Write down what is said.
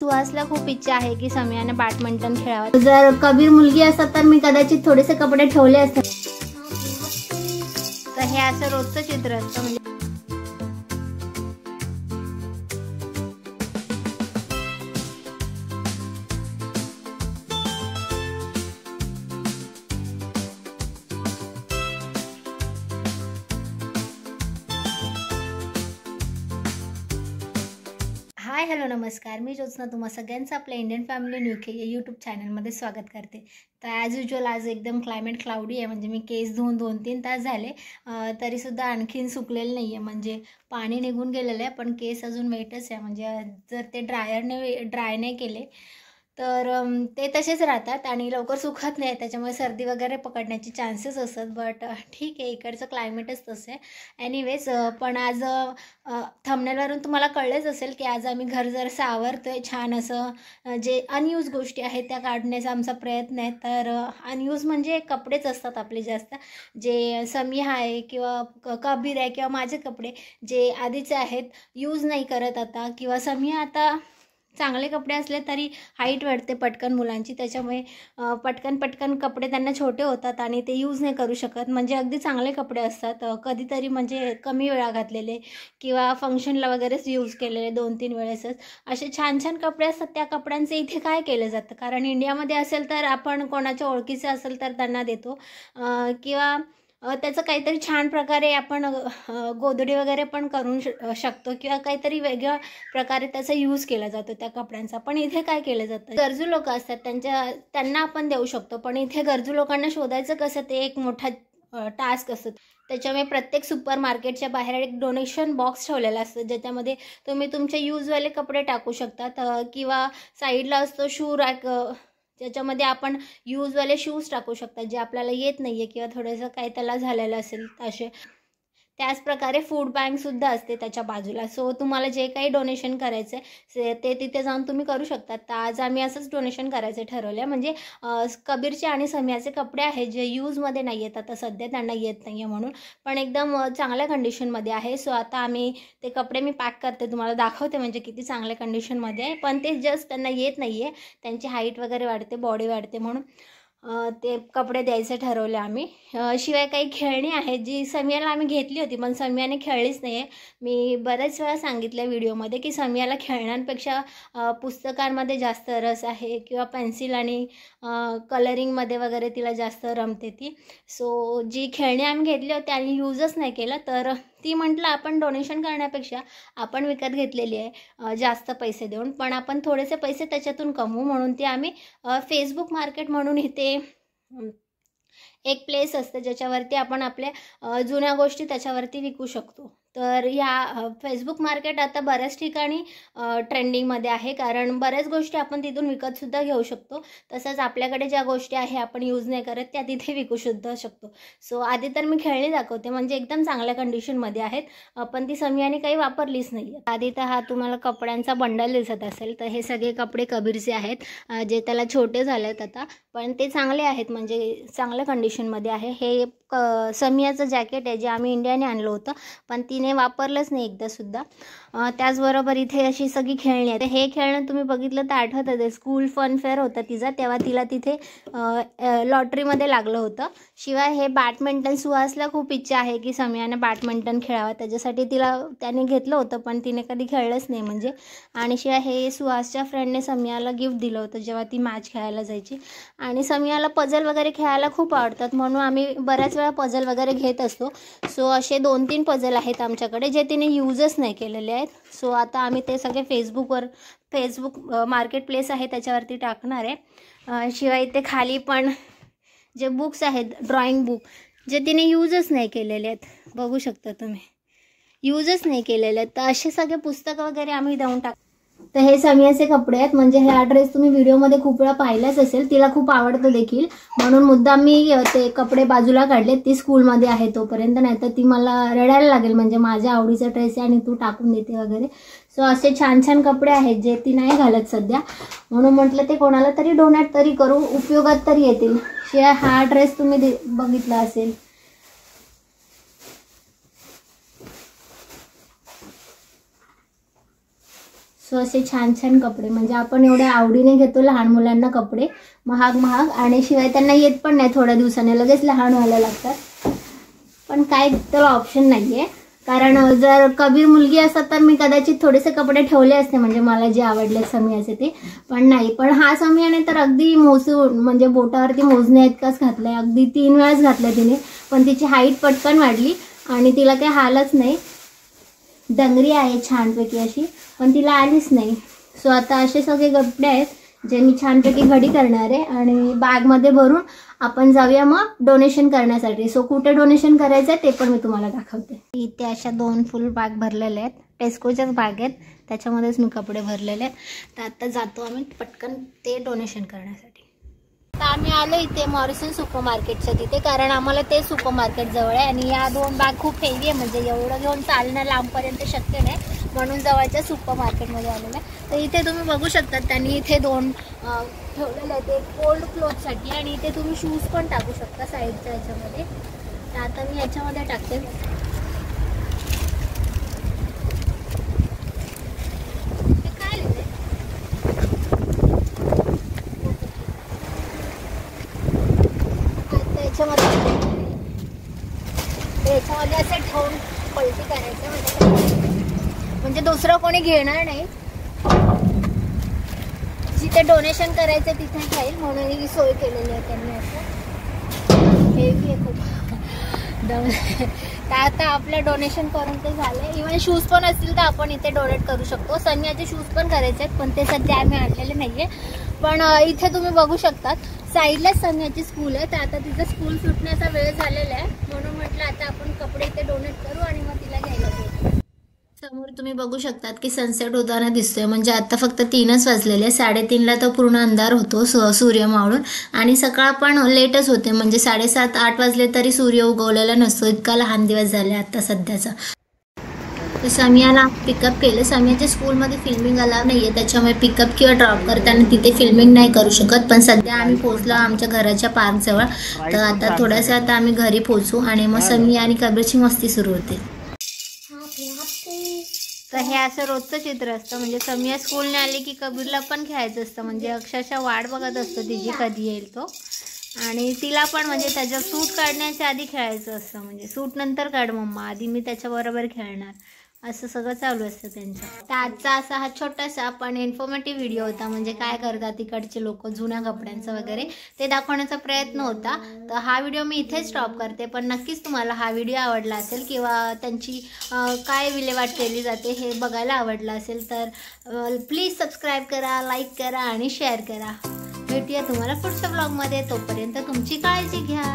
सुहासला खूप इच्छा आहे की सम्याने बॅडमिंटन खेळावं। जर कबीर मुलगी असतात तर मी कदाचित थोडेसे कपडे ठेवले असते। तर हे असं रोजचं चित्र असतं म्हणजे हाय हॅलो नमस्कार, मी ज्योत्स्ना तुम्हा सगळ्यांचं आपल्या इंडियन फॅमिली न्यू के या यूट्यूब चॅनलमध्ये स्वागत करते। तर ॲज युजल आज एकदम क्लायमेट क्लाउडी आहे, म्हणजे मी केस धुवून 2-3 तास झाले तरीसुद्धा आणखीन सुकलेलं नाही आहे, म्हणजे पाणी निघून गेलेलं आहे पण केस अजून वेटच आहे। म्हणजे जर ते ड्राय नाही केले तर ते तसेच राहतात आणि लवकर सुकत नाही, त्याच्यामुळे सर्दी वगैरे पकडण्याचे चान्सेस असतात। बट ठीक आहे, इकडचं क्लायमेटच तसं आहे। एनिवेज पण आज थंबनेलवरून तुम्हाला कळलेच असेल की आज आम्ही घर जरासं आवरतोय, छान असं जे अनयूज गोष्टी आहेत त्या काढण्याचा आमचा प्रयत्न आहे। तर अनयूज म्हणजे कपडेच असतात आपले जास्त, जे समिया आहे किंवा कबीर आहे किंवा माझे कपडे जे आधीचे आहेत यूज नाही करत आता, किंवा समिया आता चांगले कपडे असले तरी हाईट वाढते पटकन मुलांची, त्याच्यामुळे पटकन कपडे त्यांना छोटे होतात आणि ते यूज नाही करू शकत। म्हणजे अगदी चांगले कपडे असतात कधीतरी, म्हणजे कमी वेळा घातलेले किंवा फंक्शनला वगैरेच यूज केलेले 2-3 वेळेसच, असे छान छान कपडे असतात। त्या कपड्यांचं इथे काय केलं जातं, कारण इंडियामध्ये असेल तर आपण कोणाच्या ओळखीचे असेल तर त्यांना देतो किंवा त्याचं काहीतरी छान प्रकारे आपण गोधडी वगैरे पण करू शकतो किंवा काहीतरी वेगळ्या प्रकारे त्याचा यूज केला जातो त्या कपड्यांचा। पण इथे काय केलं जातं, गरजू लोक असतात त्यांना आपण देऊ शकतो, पण इथे गरजू लोकांना शोधायचं कसं ते एक मोठा टास्क असतो। त्याच्यामुळे प्रत्येक सुपर मार्केटच्या बाहेर एक डोनेशन बॉक्स ठेवलेला असतं, ज्याच्यामध्ये तुम्ही तुमचे यूजवाले कपडे टाकू शकतात किंवा साईडला असतो शू रॅक, ज्याच्यामध्ये आपण यूजवाले शूज टाकू शकतात जे आपल्याला येत नाही आहे किंवा थोडंसं काही त्याला झालेलं असेल असे। त्याचप्रकारे फूड बँकसुद्धा असते त्याच्या बाजूला। सो तुम्हाला जे काही डोनेशन करायचं आहे ते तिथे जाऊन तुम्ही करू शकता। तर आज आम्ही असंच डोनेशन करायचं ठरवलं आहे, म्हणजे कबीरचे आणि समियाचे कपडे आहेत जे यूजमध्ये नाही आहेत आता सध्या, त्यांना येत नाही आहे म्हणून, पण एकदम चांगल्या कंडिशनमध्ये आहे। सो आता आम्ही ते कपडे मी पॅक करते, तुम्हाला दाखवते म्हणजे किती चांगल्या कंडिशनमध्ये आहे, पण ते जस्ट त्यांना येत नाही आहे, त्यांची हाईट वगैरे वाढते, बॉडी वाढते म्हणून ते कपडे द्यायचे ठरवले आम्ही। शिवाय काही खेळणी आहेत जी समियाला आम्ही घेतली होती पण समियाने खेळलीच नाही आहे। मी बऱ्याच वेळा सांगितलं व्हिडिओमध्ये की समियाला खेळण्यांपेक्षा पुस्तकांमध्ये जास्त रस आहे किंवा पेन्सिल आणि कलरिंगमध्ये वगैरे तिला जास्त रमते ती। सो जी खेळणी आम्ही घेतली होती आणि यूजच नाही केलं, तर ती म्हटलं आपण डोनेशन करण्यापेक्षा आपण विकत घेतलेली आहे जास्त पैसे देऊन, पण आपण थोडेसे पैसे त्याच्यातून कमवू म्हणून ती आम्ही फेसबुक मार्केट म्हणून इथे एक प्लेस असते ज्याच्यावरती आपण आपल्या जुन्या गोष्टी त्याच्यावरती विकू शकतो। तर या फेसबुक मार्केट आता बऱ्याच ठिकाणी ट्रेंडिंगमध्ये आहे, कारण बऱ्याच गोष्टी आपण तिथून विकतसुद्धा घेऊ शकतो। तसंच आपल्याकडे ज्या गोष्टी आहे आपण यूज नाही करत त्या तिथे विकूसुद्धा शकतो। सो आधी तर मी खेळणी दाखवते, म्हणजे एकदम चांगल्या कंडिशनमध्ये आहेत, पण ती समियाने काही वापरलीच नाही आहे। आधी तर हा तुम्हाला कपड्यांचा बंडल दिसत असेल, तर हे सगळे कपडे कबीरचे आहेत जे त्याला छोटे झाले आहेत आता, पण ते चांगले आहेत, म्हणजे चांगल्या कंडिशनमध्ये आहे। हे समियाचं जॅकेट आहे जे आम्ही इंडियाने आणलं होतं पण तिने वापरलंच नाही एकदासुद्धा। त्याचबरोबर इथे अशी सगळी खेळणी आहेत। हे खेळणं तुम्ही बघितलं तर आठवतं, ते स्कूल फन फेअर होता तिचा, तेव्हा तिला तिथे लॉटरीमध्ये लागलं होतं। शिवाय हे बॅडमिंटन, सुहासला खूप इच्छा आहे की समियाने बॅडमिंटन खेळावं, त्याच्यासाठी त्याने घेतलं होतं पण तिने कधी खेळलंच नाही म्हणजे। आणि शिवाय हे सुहासच्या फ्रेंडने समियाला गिफ्ट दिलं होतं जेव्हा ती मॅच खेळायला जायची। आणि समियाला पझल वगैरे खेळायला खूप आवडतात म्हणून आम्ही बऱ्याच वेळा पझल वगैरे घेत असतो। सो असे 2-3 पझल आहेत आमच्याकडे जे तिने यूजच नाही केलेले आहेत। सो आता आम्ही ते सगळे फेसबुक मार्केट प्लेस आहे त्याच्यावरती टाकणार आहे। शिवाय इथे खाली पण जे बुक्स आहेत, ड्रॉइंग बुक जे तिने यूजच नाही केलेले आहेत, बघू शकता तुम्ही, यूजच नाही केलेले आहेत, तर असे सगळे पुस्तकं वगैरे आम्ही देऊन टाक। तर हे समियाचे कपडे आहेत, म्हणजे हे ड्रेस तुम्ही व्हिडिओमध्ये खूप वेळा पाहिलाच असेल, तिला खूप आवडतं देखील म्हणून मुद्दाम मी ते कपडे बाजूला काढले। ती स्कूलमध्ये आहे तोपर्यंत, नाही तर ती मला रडायला लागेल, म्हणजे माझ्या आवडीचा ड्रेस आहे आणि तू टाकून देते वगैरे। सो असे छान छान कपडे आहेत जे ती नाही घालत सध्या, म्हणून म्हटलं ते कोणाला तरी डोनेट तरी करू, उपयोगात तरी येतील। शिवाय हा ड्रेस तुम्ही बघितला असेल, सो असे छान छान कपडे, म्हणजे आपण एवढ्या आवडीने घेतो लहान मुलांना कपडे, महाग महाग, आणि शिवाय त्यांना येत पण नाही, थोड्या दिवसाने लगेच लहान व्हायला लागतात. पण काय त्याला ऑप्शन नाही आहे, कारण जर कबीर मुलगी असतात तर मी कदाचित थोडेसे कपडे ठेवले असते, म्हणजे मला जे आवडले समियाचे ते. पण नाही, पण हा समियाने तर अगदी मोजून, म्हणजे बोटावरती मोजण्या इतकाच घातलाय, अगदी 3 वेळाच घातलाय तिने. पण तिची हाईट पटकन वाढली आणि तिला काही हालच नाही. डंगरी आहे छानपैकी अशी, पण तिला आलीच नाही. सो आता असे सगळे कपडे आहेत जे मी छानपैकी घडी करणार आहे, आणि बॅगमध्ये भरून आपण जाऊया मग डोनेशन करण्यासाठी. सो कुठे डोनेशन करायचं आहे ते पण मी तुम्हाला दाखवते. इथे अशा 2 फुल बॅग भरलेल्या आहेत, टेस्कोच्याच बॅग आहेत, त्याच्यामध्येच मी कपडे भरलेले आहेत. तर आता जातो आम्ही पटकन ते डोनेशन करण्यासाठी. तर आम्ही आलो इथे मॉरिसन सुपर मार्केटच्या तिथे, कारण आम्हाला ते सुपर मार्केट जवळ आहे, आणि या 2 बॅग खूप हेवी आहे, म्हणजे एवढं घेऊन चालणं लांबपर्यंत शक्य नाही, म्हणून जवळच्या सुपर मार्केटमध्ये आलेलं आहे. तर इथे तुम्ही बघू शकता त्यांनी इथे 2 ठेवलेले आहेत, एक ओल्ड क्लोथसाठी, आणि इथे तुम्ही शूज पण टाकू शकता साईडच्या ह्याच्यामध्ये. तर आता मी ह्याच्यामध्ये टाकते. याच्यामध्ये असं ठेवून पलटी करायचं, म्हणजे दुसरं कोणी घेणार नाही. जिथे डोनेशन करायचं तिथे जाईल म्हणून ही सोय केलेली आहे त्यांनी. असं हेवी आहे खूप. तर आता आपलं डोनेशन करून ते झालं. इव्हन शूज पण असतील तर आपण इथे डोनेट करू शकतो. सनियाचे शूज पण करायचे आहेत, पण ते सध्या आम्ही आणलेले नाहीये. पण इथे तुम्ही बघू शकतात साईडलाच सनियाची स्कूल आहे. तर आता तिचं स्कूल सुटण्याचा वेळ झालेला आहे, म्हणून म्हटलं आता आपण कपडे इथे डोनेट करू आणि मग तिला घ्यायला जाऊ. समोर तुम्ही बघू शकतात की सनसेट होताना दिसतोय, म्हणजे आता फक्त 3च वाजलेले. 3:30ला तर पूर्ण अंधार होतो सूर्य मावळून, आणि सकाळ पण लेटच होते, म्हणजे 7:30-8 वाजले तरी सूर्य उगवलेला नसतो, इतका लहान दिवस झाले आता सध्याचा. तर समियाला पिकअप केलं. समियाच्या स्कूलमध्ये फिल्मिंग अलाव नाही आहे, त्याच्यामुळे पिकअप किंवा ड्रॉप करताना तिथे फिल्मिंग नाही करू शकत. पण सध्या आम्ही पोहोचलो आमच्या घराच्या पार्कजवळ. तर आता थोड्यासा आता आम्ही घरी पोहोचू, आणि मग समिया आणि कबीरची मस्ती सुरू होते. तर हे असं रोजचं चित्र असतं, म्हणजे समिया स्कूलने आली की कबीरला पण खेळायचं असतं, म्हणजे अक्षरशः वाट बघत असतो तिची कधी येईल तो. आणि तिला पण म्हणजे त्याच्या सूट काढण्याच्या आधी खेळायचं असतं, म्हणजे सूट नंतर काढ मम्मा, आधी मी त्याच्याबरोबर खेळणार, असं सगळं चालू असतं त्यांचं. तर आजचा असा हा छोटासा पण इन्फॉर्मेटिव्ह व्हिडिओ होता, म्हणजे काय करतात तिकडचे लोक जुन्या कपड्यांचं वगैरे ते दाखवण्याचा प्रयत्न होता. तर हा व्हिडिओ मी इथेच स्टॉप करते. पण नक्कीच तुम्हाला हा व्हिडिओ आवडला असेल, किंवा त्यांची काय विल्हेवाट केली जाते हे बघायला आवडलं असेल, तर प्लीज सबस्क्राईब करा, लाईक करा आणि शेअर करा. भेटूया तुम्हाला पुढच्या ब्लॉगमध्ये. तोपर्यंत तुमची काळजी घ्या.